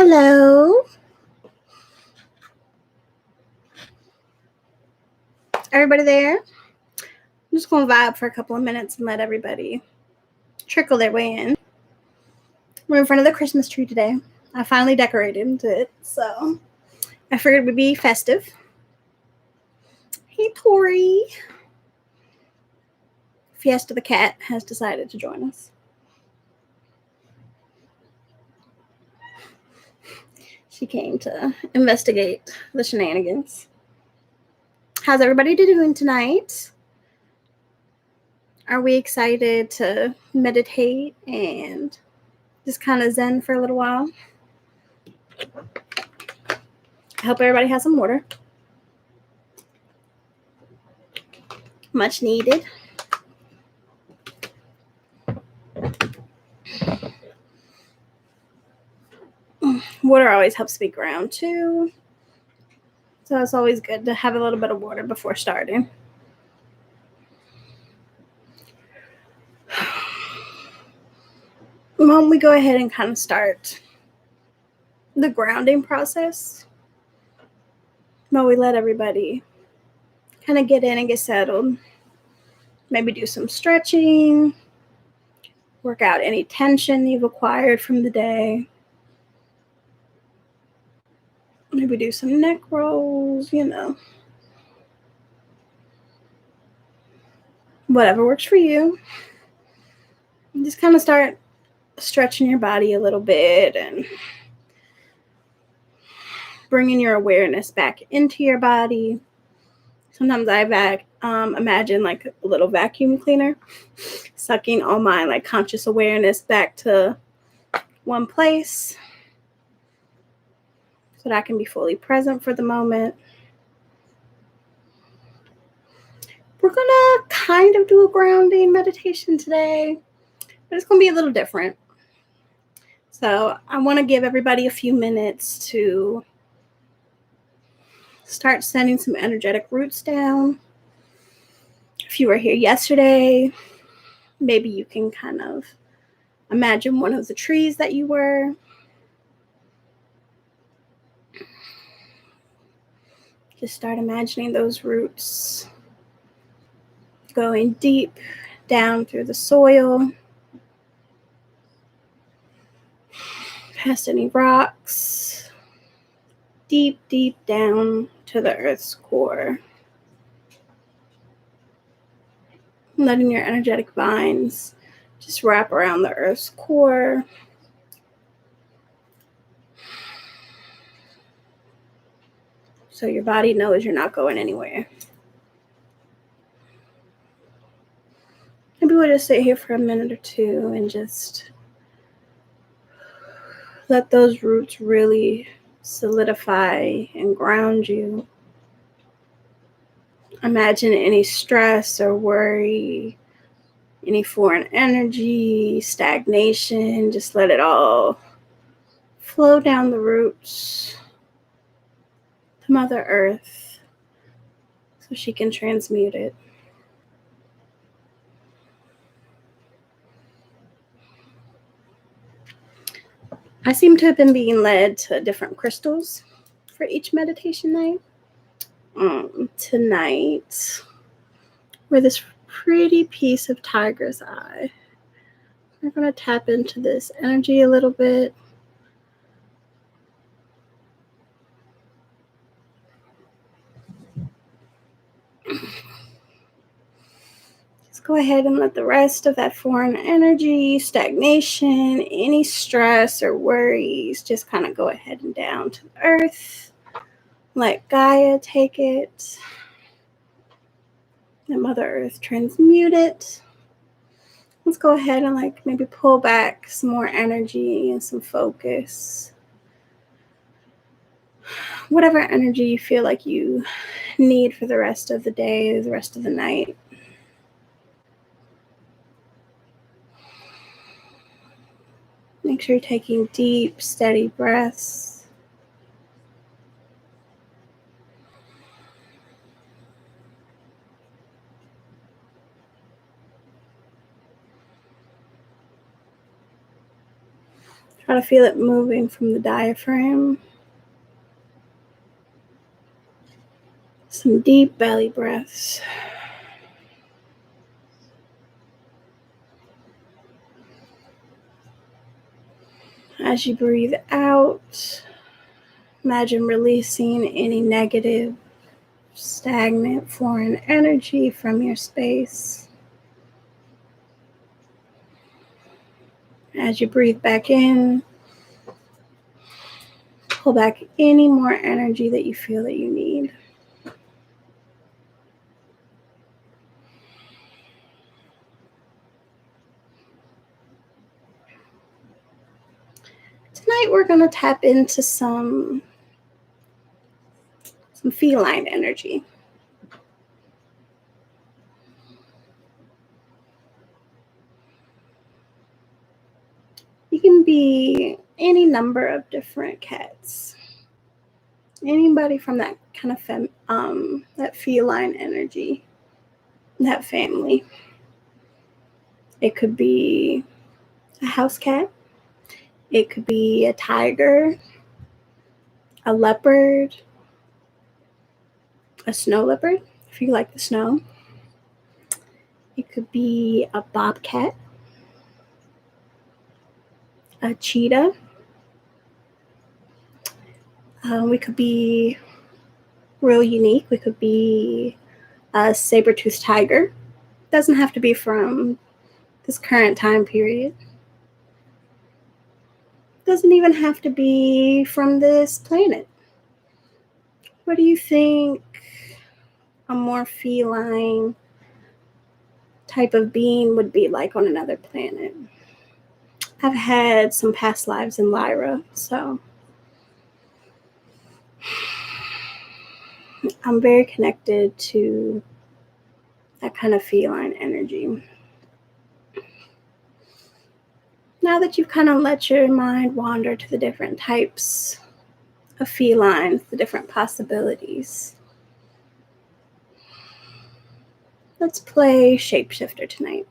Hello. Everybody there? I'm just going to vibe for a couple of minutes and let everybody trickle their way in. We're in front of the Christmas tree today. I finally decorated it, so I figured it would be festive. Hey, Tori. Fiesta the cat has decided to join us. She came to investigate the shenanigans. How's everybody doing tonight? Are we excited to meditate and just kind of zen for a little while? I hope everybody has some water. Much needed. Water always helps me ground too. So it's always good to have a little bit of water before starting. Why don't we go ahead and kind of start the grounding process? While we let everybody kind of get in and get settled. Maybe do some stretching. Work out any tension you've acquired from the day. Maybe do some neck rolls, Whatever works for you. And just kind of start stretching your body a little bit and bringing your awareness back into your body. Sometimes I imagine like a little vacuum cleaner, sucking all my like conscious awareness back to one place so that I can be fully present for the moment. We're going to kind of do a grounding meditation today, but it's going to be a little different. So I want to give everybody a few minutes to start sending some energetic roots down. If you were here yesterday, maybe you can kind of imagine one of the trees that you were. Just start imagining those roots going deep down through the soil, past any rocks, deep, deep down to the earth's core. Letting your energetic vines just wrap around the earth's core. So your body knows you're not going anywhere. Maybe we'll just sit here for a minute or two and just let those roots really solidify and ground you. Imagine any stress or worry, any foreign energy, stagnation, just let it all flow down the roots to Mother Earth so she can transmute it. I seem to have been being led to different crystals for each meditation night. Tonight, we're this pretty piece of tiger's eye. We're going to tap into this energy a little bit. Just go ahead and let the rest of that foreign energy, stagnation, any stress or worries just kind of go ahead and down to the earth. Let Gaia take it. Let Mother Earth transmute it. Let's go ahead and maybe pull back some more energy and some focus. Whatever energy you feel like you need for the rest of the day, the rest of the night. Make sure you're taking deep, steady breaths. Try to feel it moving from the diaphragm. Some deep belly breaths. As you breathe out, imagine releasing any negative, stagnant, foreign energy from your space. As you breathe back in, pull back any more energy that you feel that you need. Tonight we're going to tap into some feline energy. You can be any number of different cats. Anybody from that kind of that feline energy, that family. It could be a house cat. It could be a tiger, a leopard, a snow leopard, if you like the snow. It could be a bobcat, a cheetah. We could be real unique. We could be a saber-toothed tiger. Doesn't have to be from this current time period. Doesn't even have to be from this planet. What do you think a more feline type of being would be like on another planet? I've had some past lives in Lyra, so I'm very connected to that kind of feline energy. Now that you've kind of let your mind wander to the different types of felines, the different possibilities, let's play Shapeshifter tonight.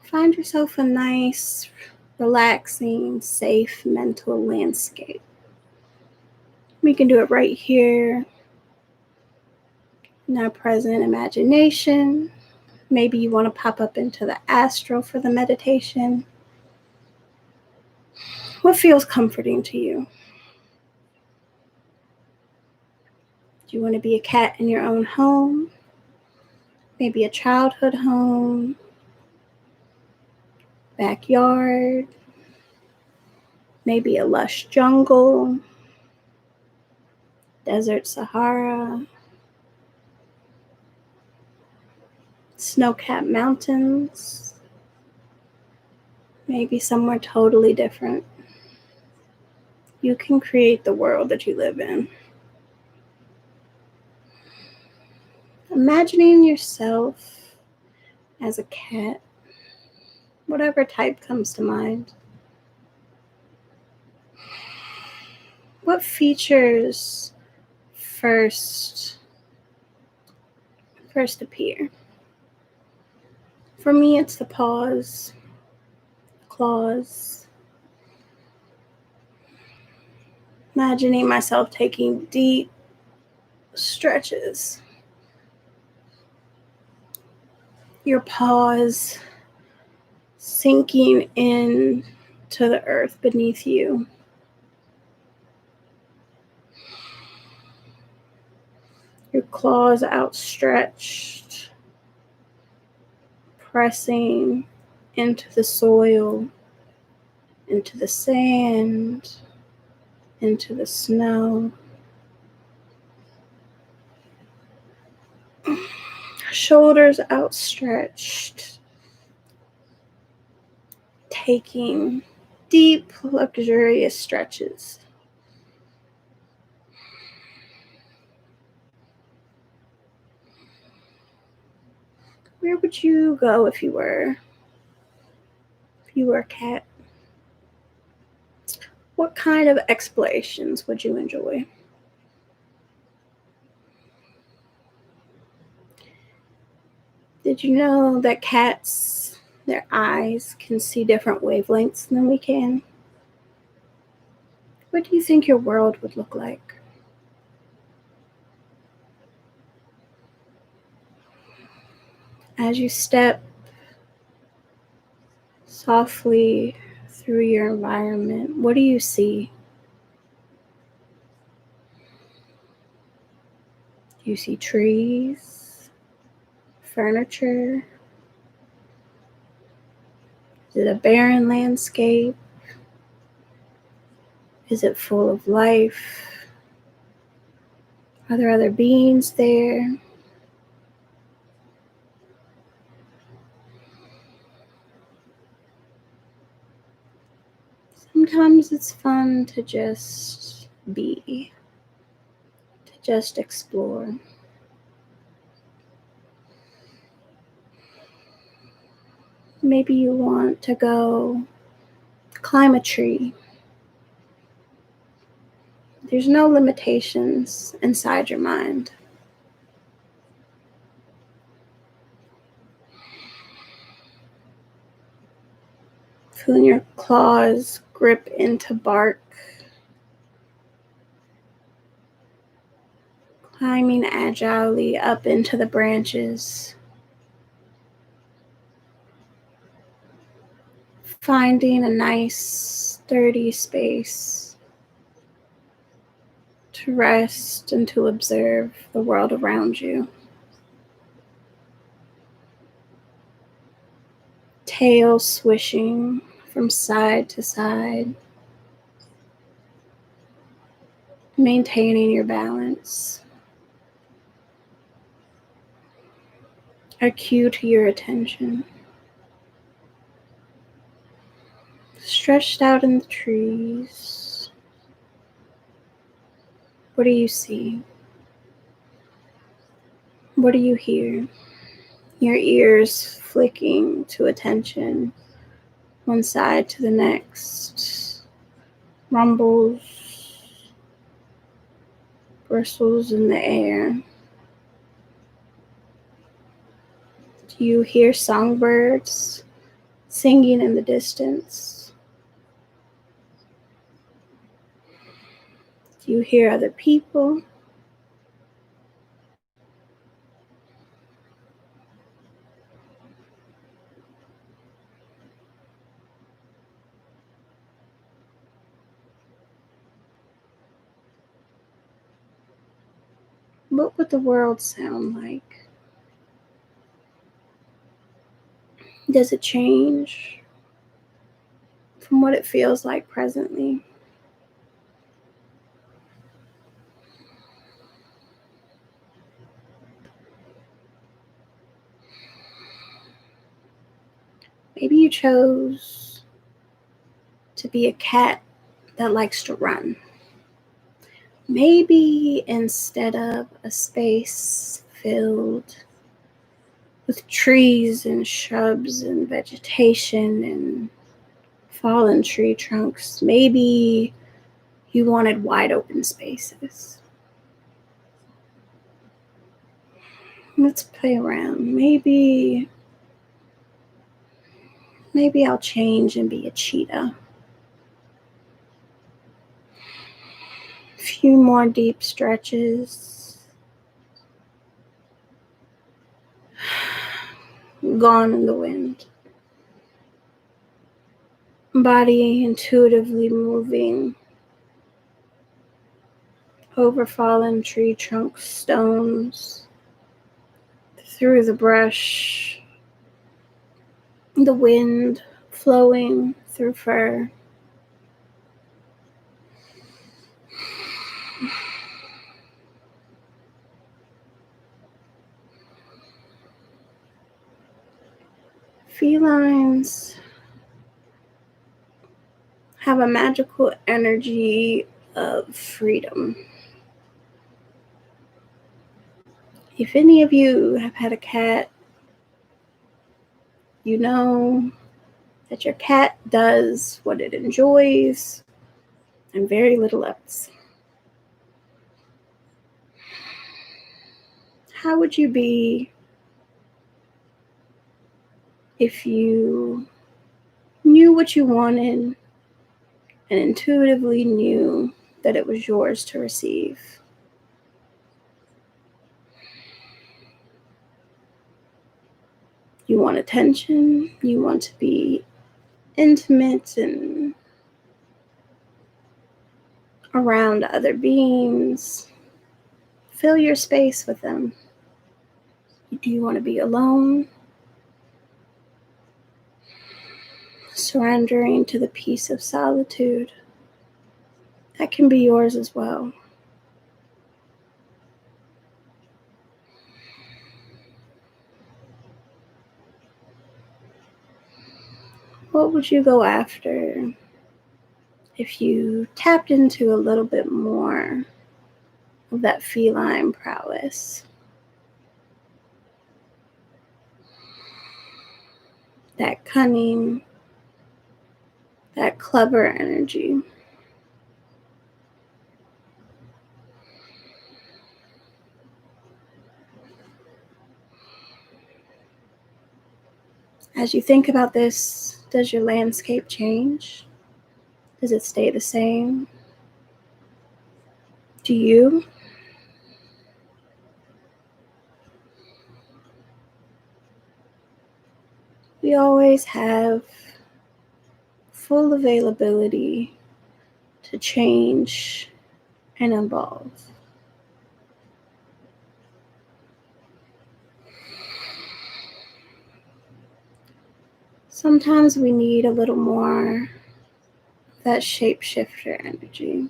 Find yourself a nice, relaxing, safe mental landscape. We can do it right here in our present imagination. Maybe you want to pop up into the astral for the meditation. What feels comforting to you? Do you want to be a cat in your own home? Maybe a childhood home, backyard, maybe a lush jungle, desert Sahara, snow-capped mountains, maybe somewhere totally different. You can create the world that you live in. Imagining yourself as a cat, whatever type comes to mind. What features first appear? For me, it's the paws, claws. Imagining myself taking deep stretches. Your paws sinking in to the earth beneath you. Your claws outstretched, pressing into the soil, into the sand, into the snow. Shoulders outstretched, taking deep, luxurious stretches. Where would you go if you were a cat? What kind of explorations would you enjoy? Did you know that cats Their eyes can see different wavelengths than we can. What do you think your world would look like? As you step softly through your environment, what do you see? Do you see trees, furniture? Is it a barren landscape? Is it full of life? Are there other beings there? Sometimes it's fun to just be, to just explore. Maybe you want to go climb a tree. There's no limitations inside your mind. Feeling your claws grip into bark. Climbing agilely up into the branches. Finding a nice, sturdy space to rest and to observe the world around you. Tail swishing from side to side, maintaining your balance. A cue to your attention. Stretched out in the trees. What do you see? What do you hear? Your ears flicking to attention, one side to the next. Rumbles, bristles in the air. Do you hear songbirds singing in the distance? Do you hear other people? What would the world sound like? Does it change from what it feels like presently? Maybe you chose to be a cat that likes to run. Maybe instead of a space filled with trees and shrubs and vegetation and fallen tree trunks, maybe you wanted wide open spaces. Let's play around. Maybe I'll change and be a cheetah. A few more deep stretches. Gone in the wind. Body intuitively moving over fallen tree trunks, stones, through the brush, the wind flowing through fur. Felines have a magical energy of freedom. If any of you have had a cat, you know that your cat does what it enjoys and very little else. How would you be if you knew what you wanted and intuitively knew that it was yours to receive. You want attention, you want to be intimate and around other beings. Fill your space with them. Do you want to be alone? Surrendering to the peace of solitude. That can be yours as well. What would you go after if you tapped into a little bit more of that feline prowess? That cunning, that clever energy. As you think about this, does your landscape change? Does it stay the same? Do you? We always have full availability to change and evolve. Sometimes we need a little more of that shapeshifter energy.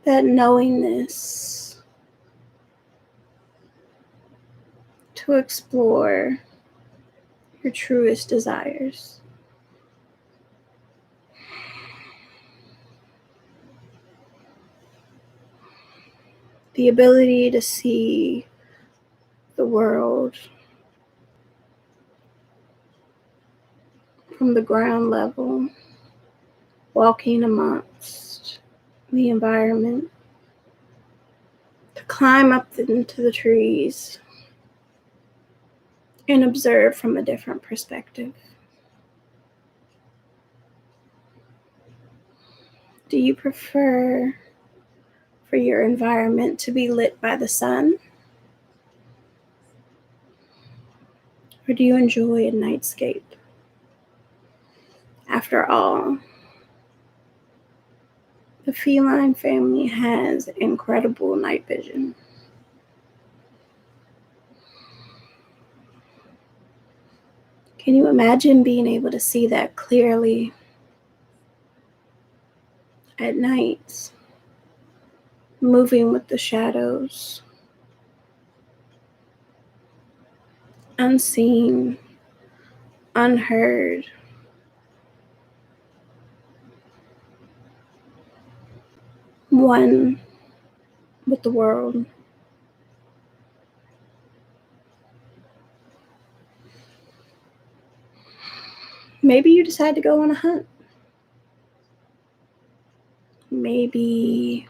That knowingness to explore your truest desires. The ability to see the world from the ground level, walking amongst the environment, to climb up into the trees and observe from a different perspective. Do you prefer for your environment to be lit by the sun? Or do you enjoy a nightscape? After all, the feline family has incredible night vision. Can you imagine being able to see that clearly at night, moving with the shadows, unseen, unheard? One with the world. Maybe you decide to go on a hunt. Maybe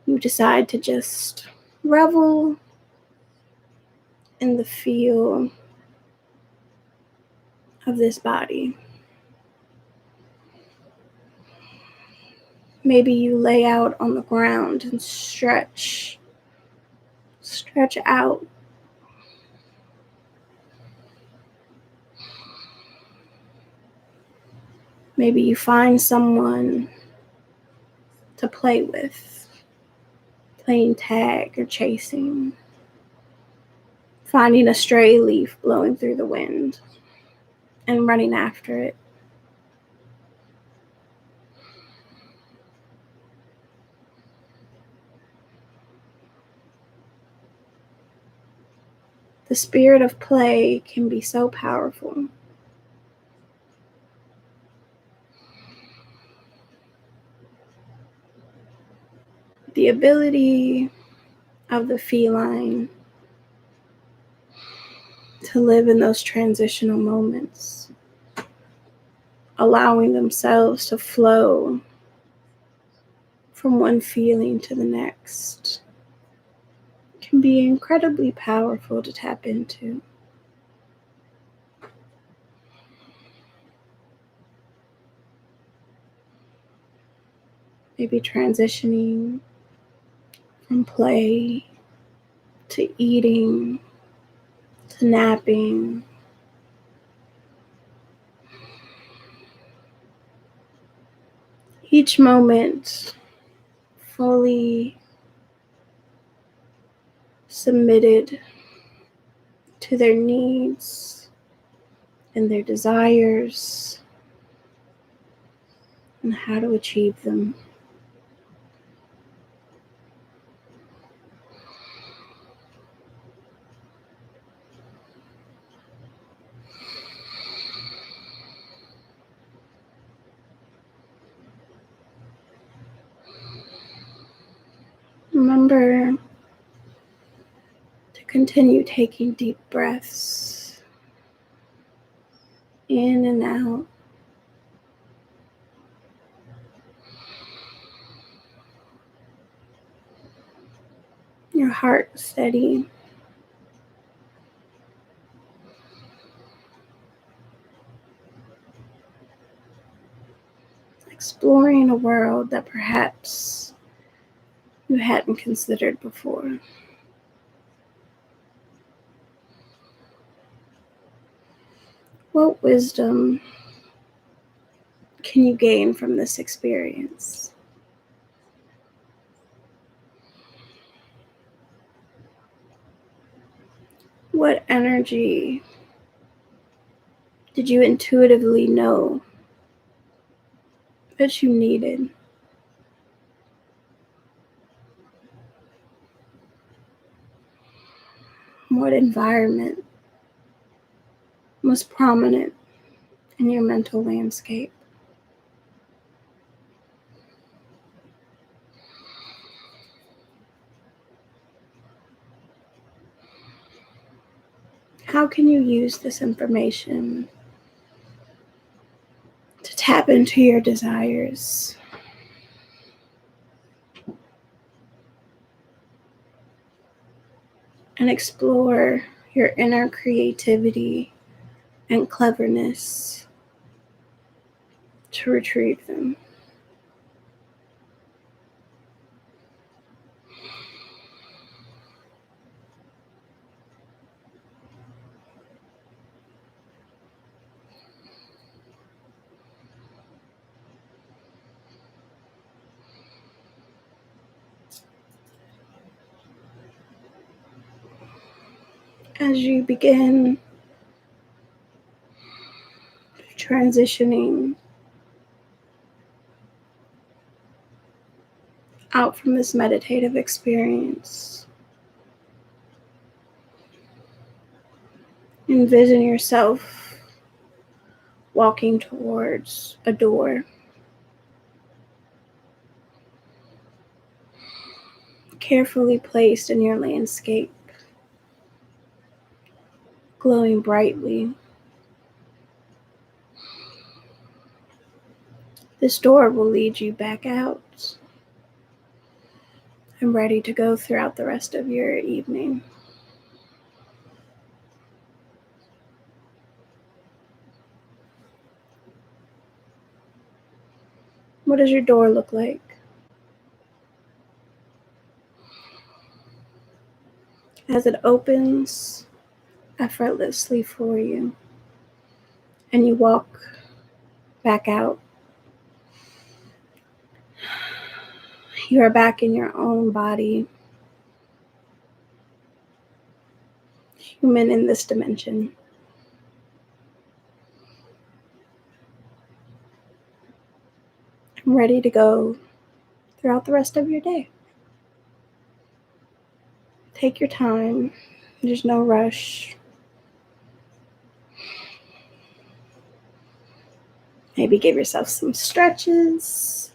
you decide to just revel in the feel of this body. Maybe you lay out on the ground and stretch out. Maybe you find someone to play with, playing tag or chasing, finding a stray leaf blowing through the wind and running after it. The spirit of play can be so powerful. The ability of the feline to live in those transitional moments, allowing themselves to flow from one feeling to the next, can be incredibly powerful to tap into. Maybe transitioning from play to eating to napping. Each moment fully submitted to their needs and their desires and how to achieve them. Remember to continue taking deep breaths in and out. Your heart steady. Exploring a world that perhaps you hadn't considered before. What wisdom can you gain from this experience? What energy did you intuitively know that you needed? What environment was prominent in your mental landscape? How can you use this information to tap into your desires? And explore your inner creativity and cleverness to retrieve them. As you begin transitioning out from this meditative experience, envision yourself walking towards a door, carefully placed in your landscape, glowing brightly. This door will lead you back out and ready to go throughout the rest of your evening. What does your door look like? As it opens effortlessly for you and you walk back out, you are back in your own body, human in this dimension. I'm ready to go throughout the rest of your day. Take your time. There's no rush. Maybe give yourself some stretches.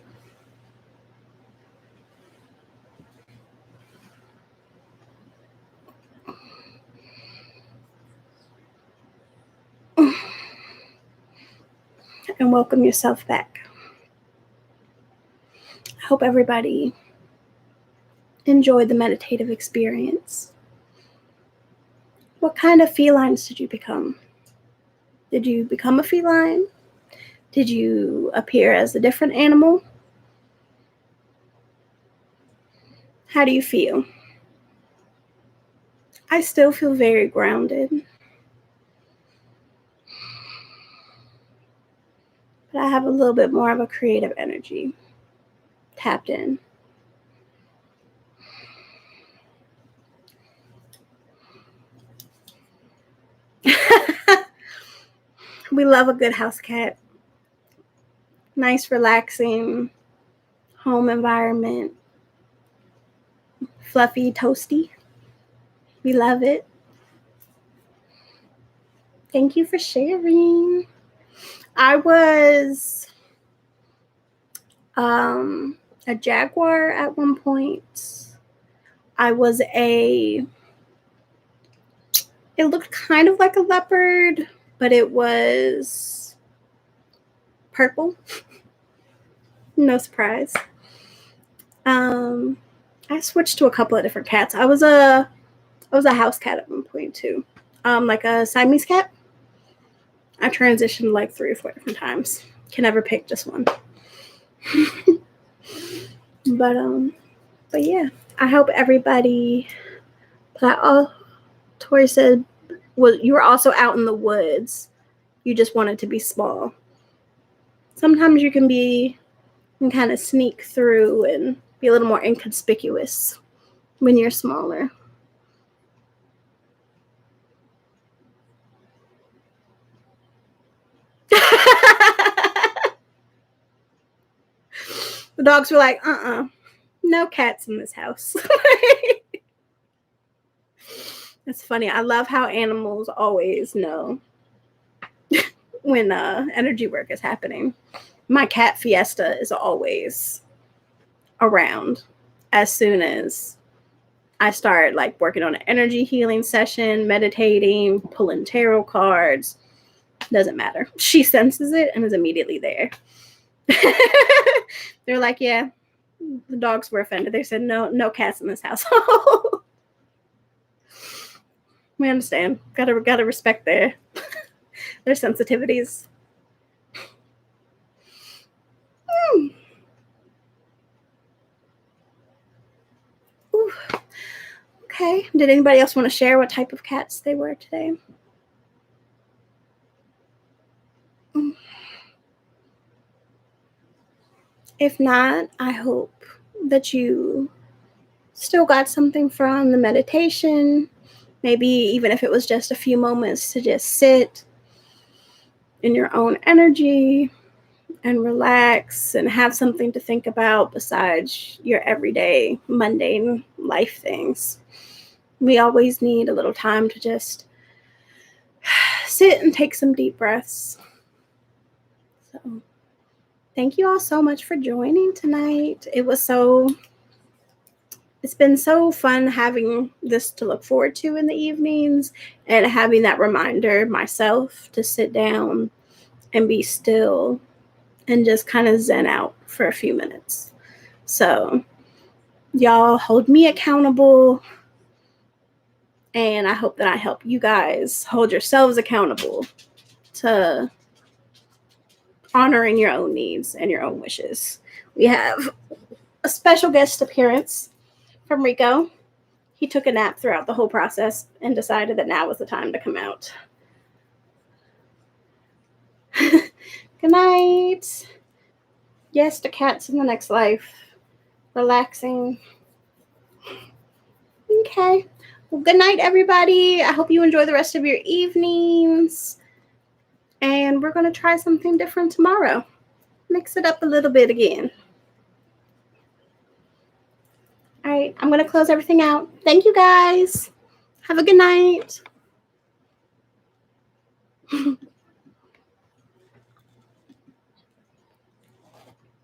And welcome yourself back. I hope everybody enjoyed the meditative experience. What kind of felines did you become? Did you become a feline? Did you appear as a different animal? How do you feel? I still feel very grounded. But I have a little bit more of a creative energy tapped in. We love a good house cat. Nice, relaxing home environment. Fluffy, toasty. We love it. Thank you for sharing. I was a jaguar at one point. I was it looked kind of like a leopard, but it was purple. No surprise. I switched to a couple of different cats. I was a house cat at one point too. Like a Siamese cat. I transitioned like 3 or 4 different times. Can never pick just one. But yeah, I hope everybody. Tori said, well, you were also out in the woods. You just wanted to be small. Sometimes you can kind of sneak through and be a little more inconspicuous when you're smaller. The dogs were like, no cats in this house. It's funny. I love how animals always know when energy work is happening. My cat Fiesta is always around as soon as I start like working on an energy healing session, meditating, pulling tarot cards. Doesn't matter. She senses it and is immediately there. They're like, yeah, the dogs were offended. They said, no cats in this household. We understand. Gotta respect their sensitivities. Ooh. Okay. Did anybody else want to share what type of cats they were today? If not, I hope that you still got something from the meditation. Maybe even if it was just a few moments to just sit in your own energy and relax and have something to think about besides your everyday mundane life things. We always need a little time to just sit and take some deep breaths. So thank you all so much for joining tonight. It's been so fun having this to look forward to in the evenings and having that reminder myself to sit down and be still and just kind of zen out for a few minutes. So y'all hold me accountable, and I hope that I help you guys hold yourselves accountable to honoring your own needs and your own wishes. We have a special guest appearance from Rico. He took a nap throughout the whole process and decided that now was the time to come out. Good night. Yes, the cat's in the next life. Relaxing. Okay. Well, good night, everybody. I hope you enjoy the rest of your evenings. And we're going to try something different tomorrow. Mix it up a little bit again. All right, I'm going to close everything out. Thank you, guys. Have a good night.